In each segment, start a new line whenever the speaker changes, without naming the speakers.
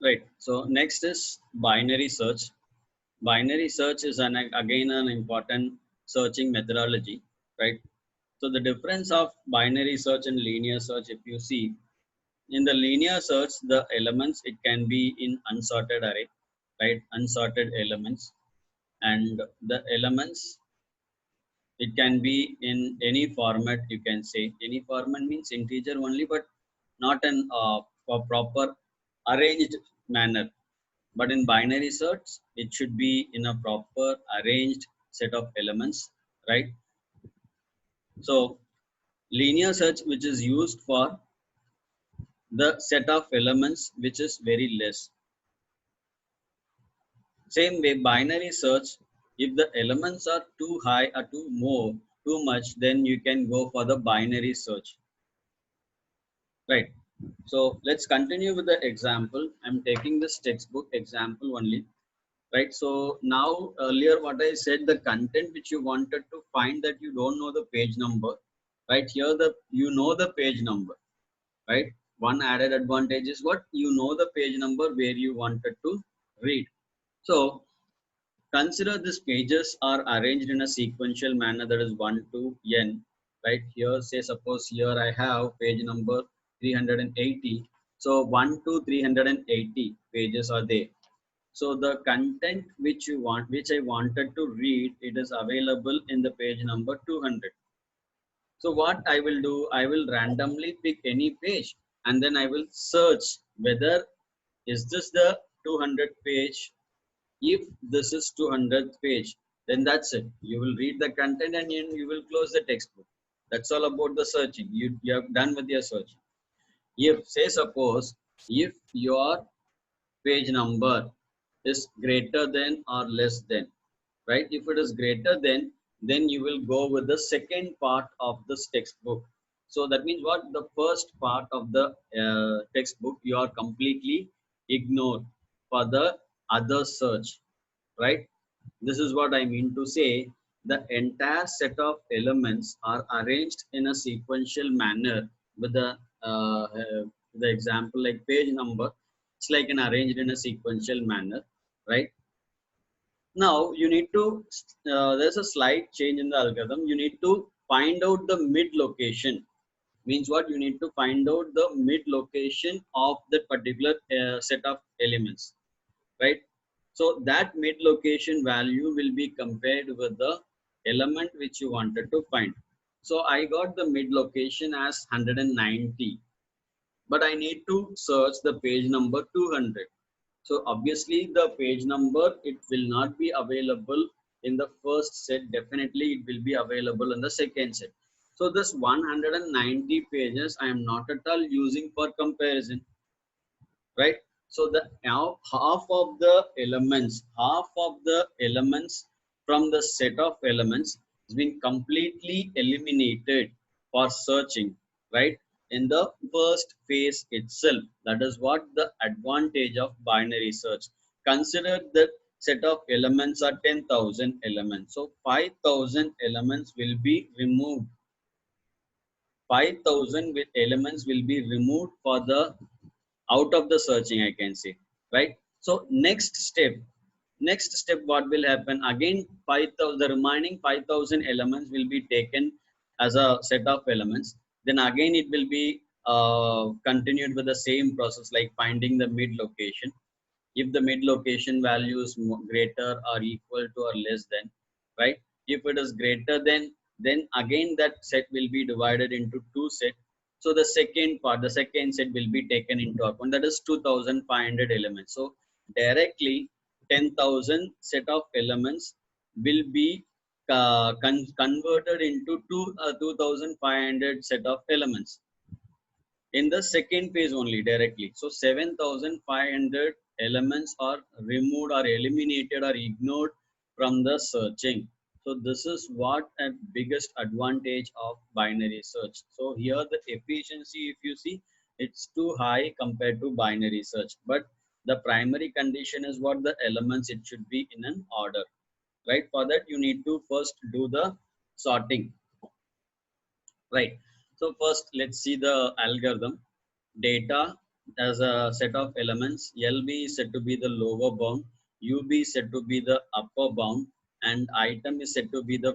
Right. So next is binary search. Binary search is again an important searching methodology, right? So the difference of binary search and linear search, if you see, in the linear search, the elements, it can be in unsorted array, right? Unsorted elements, and the elements, it can be in any format. You can say any format means integer only, but not in a proper arranged manner. But in binary search, it should be in a proper arranged set of elements, right? So linear search, which is used for the set of elements which is very less. Same way, binary search, if the elements are too high or too much, then you can go for the binary search, right? So let's continue with the example. I'm taking this textbook example only, right? So now earlier what I said, the content which you wanted to find, that you don't know the page number, right? Here the you know the page number, right? One added advantage is what, you know the page number where you wanted to read. So consider these pages are arranged in a sequential manner, that is 1 to n, right? Here, say suppose here I have page number 380. So 1 to 380 pages are there. So the content which you want, which I wanted to read, it is available in the page number 200. So what I will do, I will randomly pick any page and then I will search whether is this the 200 page. If this is 200th page, then that's it. You will read the content and you will close the textbook. That's all about the searching. You have done with your search. If say suppose if your page number is greater than or less than, right? If it is greater than, then you will go with the second part of this textbook. So that means what, the first part of the textbook you are completely ignored for the other search, right? This is what I mean to say. The entire set of elements are arranged in a sequential manner with the example like page number. It's like an arranged in a sequential manner, right? Now you need to, there's a slight change in the algorithm. You need to find out the mid location. Means what, you need to find out the mid location of that particular set of elements, right? So that mid location value will be compared with the element which you wanted to find. So I got the mid location as 190, but I need to search the page number 200. So obviously the page number, it will not be available in the first set. Definitely it will be available in the second set. So this 190 pages I am not at all using for comparison, right? So the now half of the elements from the set of elements has been completely eliminated for searching, right? In the first phase itself. That is what the advantage of binary search. Consider that set of elements are 10,000 elements. So 5,000 elements will be removed. 5,000 elements will be removed for the out of the searching, I can say, right? So next step what will happen, again 5,000, the remaining 5,000 elements will be taken as a set of elements. Then again it will be continued with the same process, like finding the mid location. If the mid location value is greater or equal to or less than, right? If it is greater than, then again that set will be divided into two sets. So the second part, the second set will be taken into account, that is 2,500 elements. So directly 10,000 set of elements will be converted into 2,500 set of elements in the second phase only directly. So 7,500 elements are removed or eliminated or ignored from the searching. So this is what a biggest advantage of binary search. So here the efficiency, if you see, it's too high compared to binary search. But the primary condition is what, the elements, it should be in an order, right? For that you need to first do the sorting, right? So first let's see the algorithm. Data, as a set of elements. LB is said to be the lower bound, UB is said to be the upper bound, and item is said to be the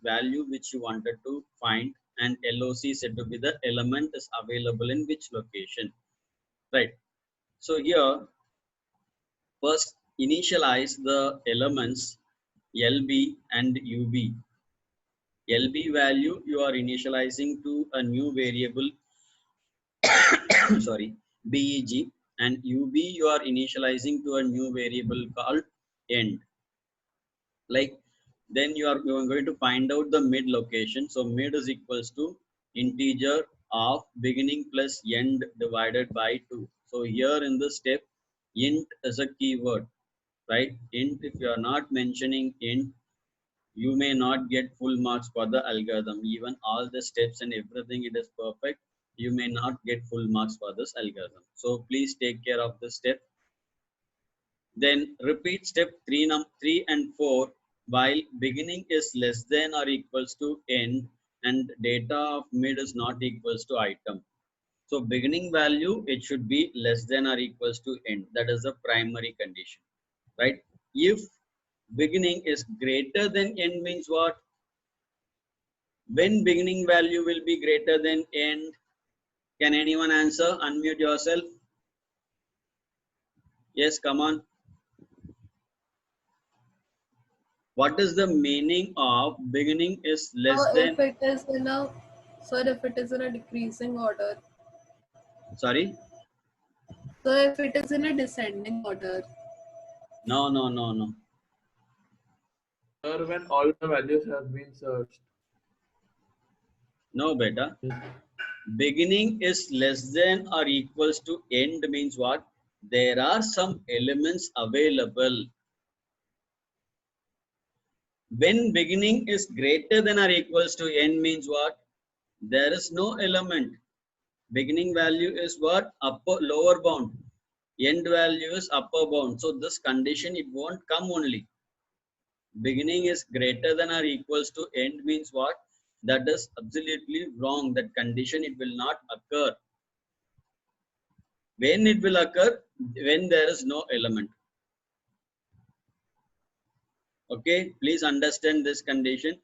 value which you wanted to find, and LOC is said to be the element is available in which location. Right. So here, first initialize the elements LB and UB. LB value you are initializing to a new variable sorry, BEG, and UB you are initializing to a new variable called end. Like, then you are going to find out the mid location. So mid is equals to integer of beginning plus end divided by 2. So here in this step, int is a keyword, right? Int, if you are not mentioning int, you may not get full marks for the algorithm. Even all the steps and everything it is perfect, you may not get full marks for this algorithm. So please take care of this step. Then repeat step 3 and 4 while beginning is less than or equals to end and data of mid is not equals to item. So beginning value, it should be less than or equals to end. That is the primary condition, right? If beginning is greater than end means what? When beginning value will be greater than end? Can anyone answer? Unmute yourself. Yes, come on. What is the meaning of beginning is less
So
than?
if it is in a sir, if it is in a decreasing order,
Sorry?
so if it is in a descending order,
No, no, no, no.
Sir, when all the values have been searched.
No, beta.
Yes.
Beginning is less than or equals to end means what? There are some elements available. When beginning is greater than or equals to end means what? There is no element. Beginning value is what? Upper, lower bound. End value is upper bound. So this condition, it won't come only. Beginning is greater than or equals to end means what? That is absolutely wrong. That condition, it will not occur. When it will occur? When there is no element. Okay, please understand this condition.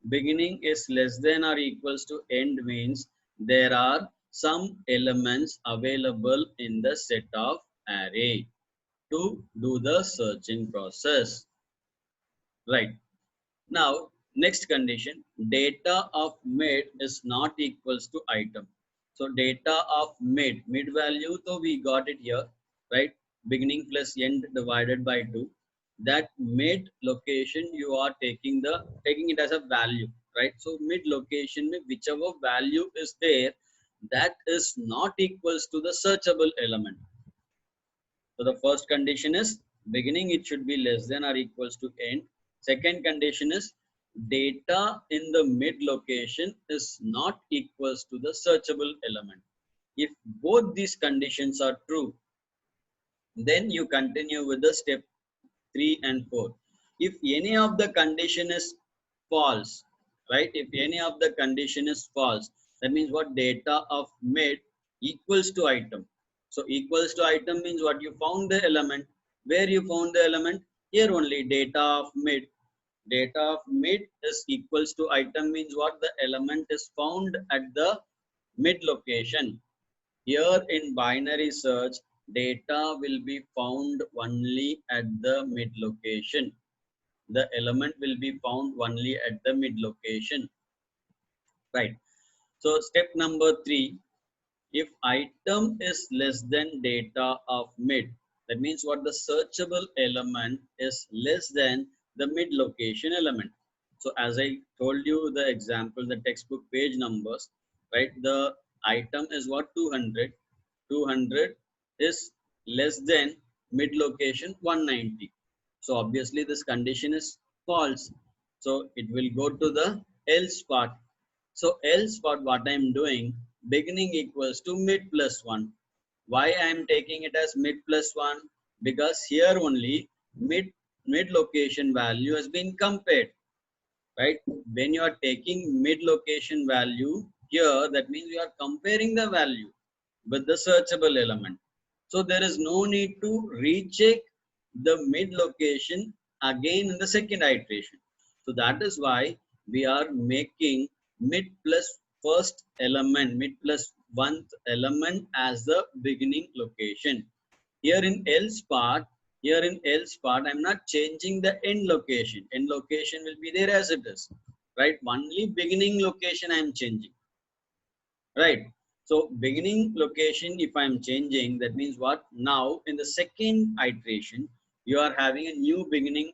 Beginning is less than or equals to end means there are some elements available in the set of array to do the searching process. Right. Now, next condition, data of mid is not equals to item. So data of mid value, so we got it here, right? Beginning plus end divided by 2. That mid location you are taking it as a value, right? So mid location, whichever value is there, that is not equals to the searchable element. So the first condition is beginning, it should be less than or equals to end. Second condition is data in the mid location is not equals to the searchable element. If both these conditions are true, then you continue with the step 3 and 4. If any of the condition is false, right? If any of the condition is false, that means what? Data of mid equals to item. So equals to item means what? You found the element. Where you found the element? Here only, data of mid. Data of mid is equals to item means what? The element is found at the mid location. Here in binary search, data will be found only at the mid location. The element will be found only at the mid location. Right. So step number 3, if item is less than data of mid, that means what? The searchable element is less than the mid location element. So as I told you the example, the textbook page numbers, right? The item is what? 200. 200 is less than mid location 190. So obviously this condition is false. So it will go to the else part. So else part, what I am doing, beginning equals to mid plus 1. Why I am taking it as mid plus 1? Because here only mid location value has been compared, right? When you are taking mid location value here, that means you are comparing the value with the searchable element. So there is no need to recheck the mid location again in the second iteration. So that is why we are making mid plus first element, mid plus one element as the beginning location. Here in else part, I'm not changing the end location. End location will be there as it is, right? Only beginning location I am changing, right? So beginning location, if I'm changing, that means what? Now in the second iteration you are having a new beginning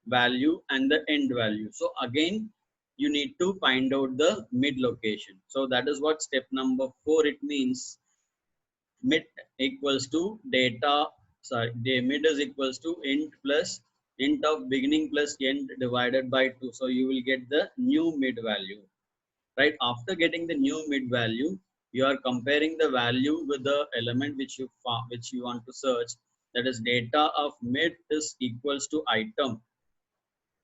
value and the end value. So again you need to find out the mid location. So that is what step number 4 it means. Mid equals to data, sorry, the mid is equals to int plus int of beginning plus end divided by 2. So you will get the new mid value, right? After getting the new mid value, you are comparing the value with the element which you found, which you want to search. That is data of mid is equals to item.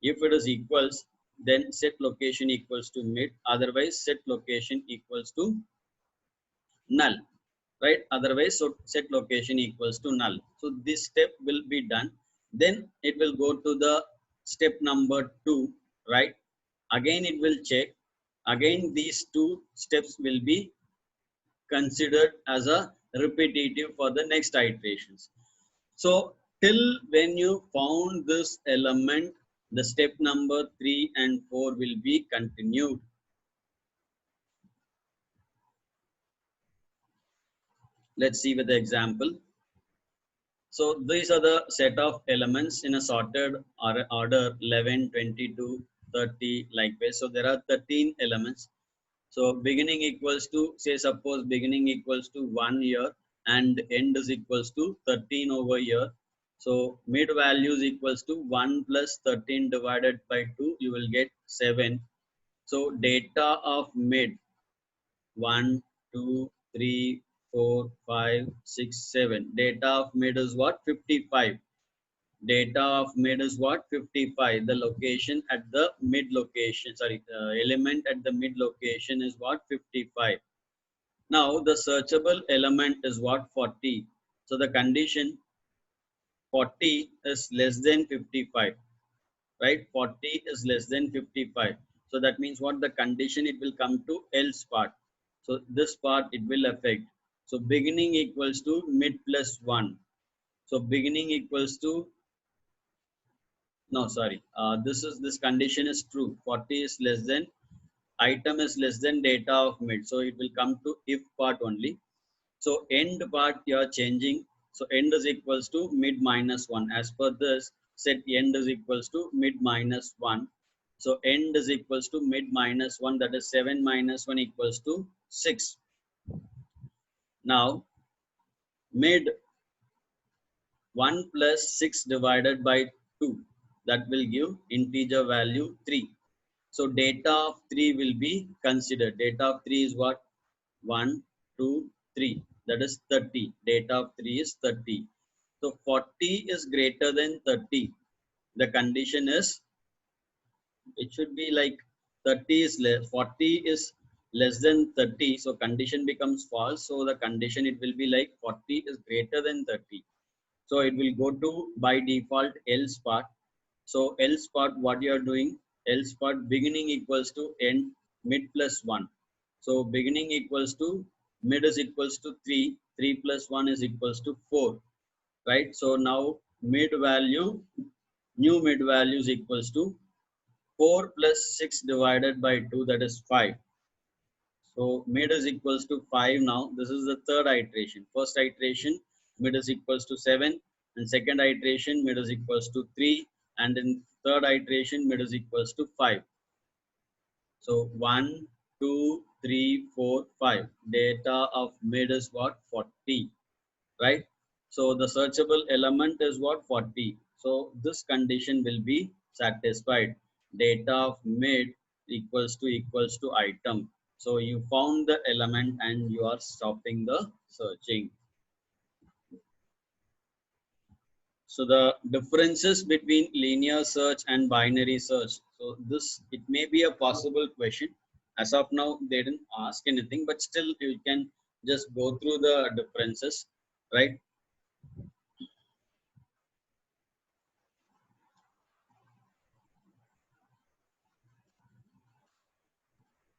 If it is equals, then set location equals to mid, otherwise set location equals to null, right? Otherwise so set location equals to null. So this step will be done. Then it will go to the step number 2, right? Again it will check. Again these two steps will be considered as a repetitive for the next iterations. So till when you found this element, the step number 3 and 4 will be continued. Let's see with the example. So these are the set of elements in a sorted order 11, 22, 30 likewise. So there are 13 elements. So beginning equals to, say suppose beginning equals to 1 year and end is equals to 13 over year. So mid value is equals to 1 plus 13 divided by 2, you will get 7. So data of mid 1, 2, 3, 4, 5, 6, 7. Data of mid is what? 55. Data of mid is what? 55. The location at the mid location, sorry, element at the mid location is what? 55. Now the searchable element is what? 40. So the condition 40 is less than 55, right? 40 is less than 55. So that means what? The condition, it will come to else part. So this part it will affect. So beginning equals to mid plus 1. So beginning equals to, no, sorry, this condition is true. 40 is less than, item is less than data of mid. So it will come to if part only. So end part you are changing. So end is equals to mid minus 1. As per this, set end is equals to mid minus 1. So end is equals to mid minus 1. That is 7 minus 1 equals to 6. Now mid 1 plus 6 divided by 2. That will give integer value 3. So data of 3 will be considered. Data of 3 is what? 1, 2, 3. That is 30. Data of 3 is 30. So 40 is greater than 30. The condition is, it should be like 30 is less, 40 is less than 30. So condition becomes false. So the condition, it will be like 40 is greater than 30. So it will go to by default else part. So else part, what you are doing? Else part beginning equals to end mid plus 1. So beginning equals to mid is equals to 3. 3 plus 1 is equals to 4. Right? So now mid value, new mid value is equals to 4 plus 6 divided by 2, that is 5. So mid is equals to 5 now. This is the third iteration. First iteration, mid is equals to 7. And second iteration, mid is equals to 3. And in third iteration, mid is equals to 5. So 1, 2, 3, 4, 5. Data of mid is what? 40. Right? So the searchable element is what? 40. So this condition will be satisfied. Data of mid equals to item. So you found the element and you are stopping the searching. So the differences between linear search and binary search. So this, it may be a possible question. As of now, they didn't ask anything, but still you can just go through the differences, right?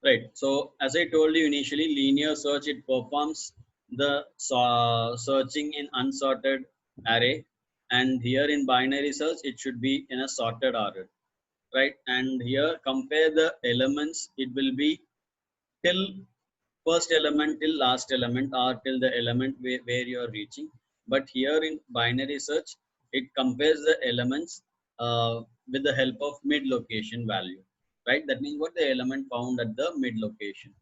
Right. So as I told you initially, linear search, it performs the searching in unsorted array, and here in binary search it should be in a sorted order, right? And here compare the elements, it will be till first element till last element, or till the element where you are reaching. But here in binary search, it compares the elements with the help of mid location value, right? That means what the element found at the mid location.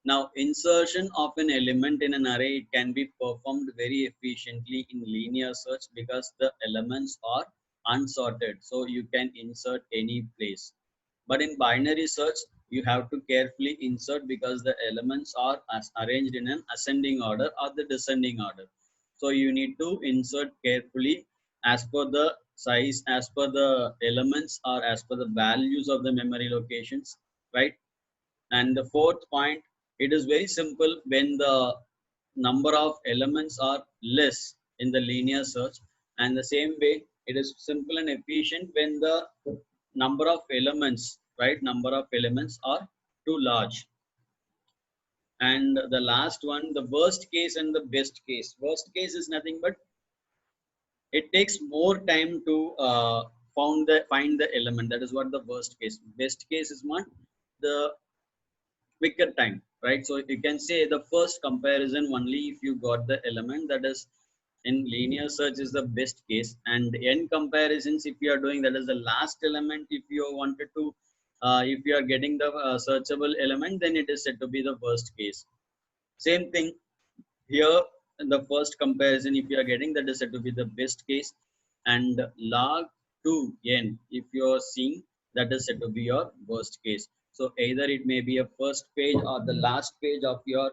Now, insertion of an element in an array, it can be performed very efficiently in linear search because the elements are unsorted. So you can insert any place. But in binary search, you have to carefully insert because the elements are arranged in an ascending order or the descending order. So you need to insert carefully as per the size, as per the elements, or as per the values of the memory locations, right? And the fourth point, it is very simple when the number of elements are less in the linear search, and the same way it is simple and efficient when the number of elements, right, number of elements are too large. And the last one, the worst case and the best case. Worst case is nothing but it takes more time to find the element. That is what the worst case. Best case is what the quicker time, right? So you can say the first comparison only if you got the element, that is in linear search is the best case, and n comparisons if you are doing, that is the last element. If you wanted to if you are getting the searchable element, then it is said to be the worst case. Same thing here, the first comparison if you are getting, that is said to be the best case, and log to n if you are seeing, that is said to be your worst case. So either it may be a first page or the last page of your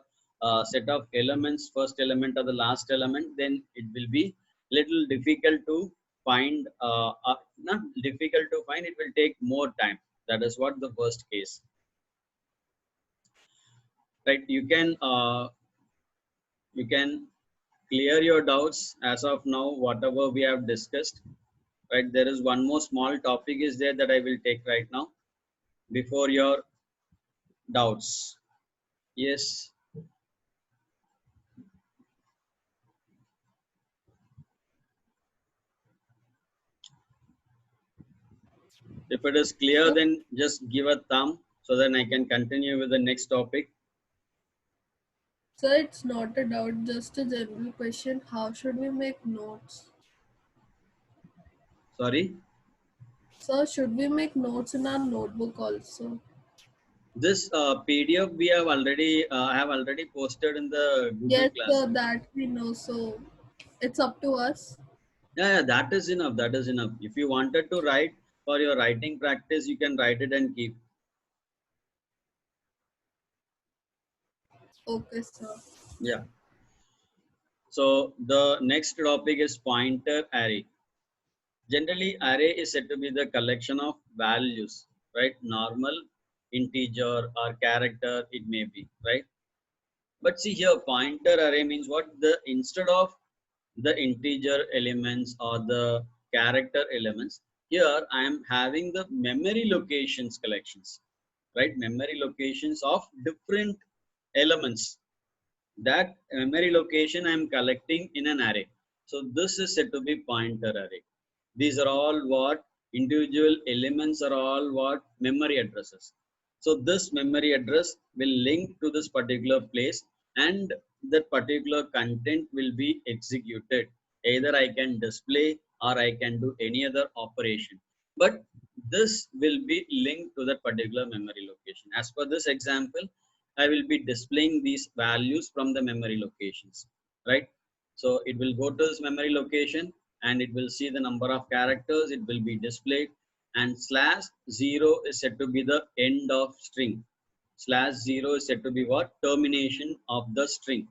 set of elements, first element or the last element, then it will be little difficult to find, not difficult to find, it will take more time. That is what the worst case, right? You can clear your doubts as of now, whatever we have discussed, right? There is one more small topic is there that I will take right now before your doubts. Yes, if it is clear,
So,
then just give a thumb so then I can continue with the next topic.
so it's not a doubt, just a general question. How should we make notes?
Sorry,
So, should we make notes in our notebook also?
this PDF we have already I have already posted in the Google
Yes, so
Classroom.
that we know. So, it's up to us.
Yeah, that is enough. That is enough. If you wanted to write for your writing practice, you can write it and keep.
Okay, sir.
Yeah. So the next topic is pointer array. Generally, array is said to be the collection of values, right? Normal, integer, or character, it may be, right? But see here, pointer array means what? The instead of the integer elements or the character elements, here I am having the memory locations collections, right? Memory locations of different elements, that memory location I am collecting in an array. So this is said to be pointer array. These are all what individual elements are all what memory addresses. So this memory address will link to this particular place, and that particular content will be executed. Either I can display or I can do any other operation. But this will be linked to that particular memory location. As per this example, I will be displaying these values from the memory locations, right? So it will go to this memory location and it will see the number of characters, it will be displayed, and slash 0 is said to be the end of string. Slash 0 is said to be what? Termination of the string.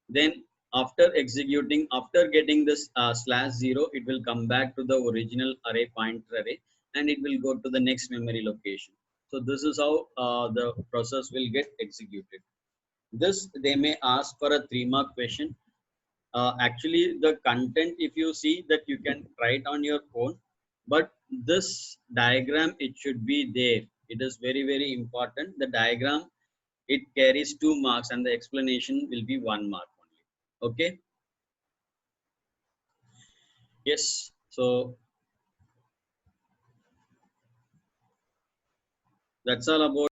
Then after executing, after getting this slash 0, it will come back to the original array pointer array and it will go to the next memory location. So this is how the process will get executed. This they may ask for a 3-mark question. Actually the content, if you see, that you can write on your own, but this diagram it should be there It is very important. The diagram, it carries 2 marks and the explanation will be 1 mark only. Okay. Yes. So that's all about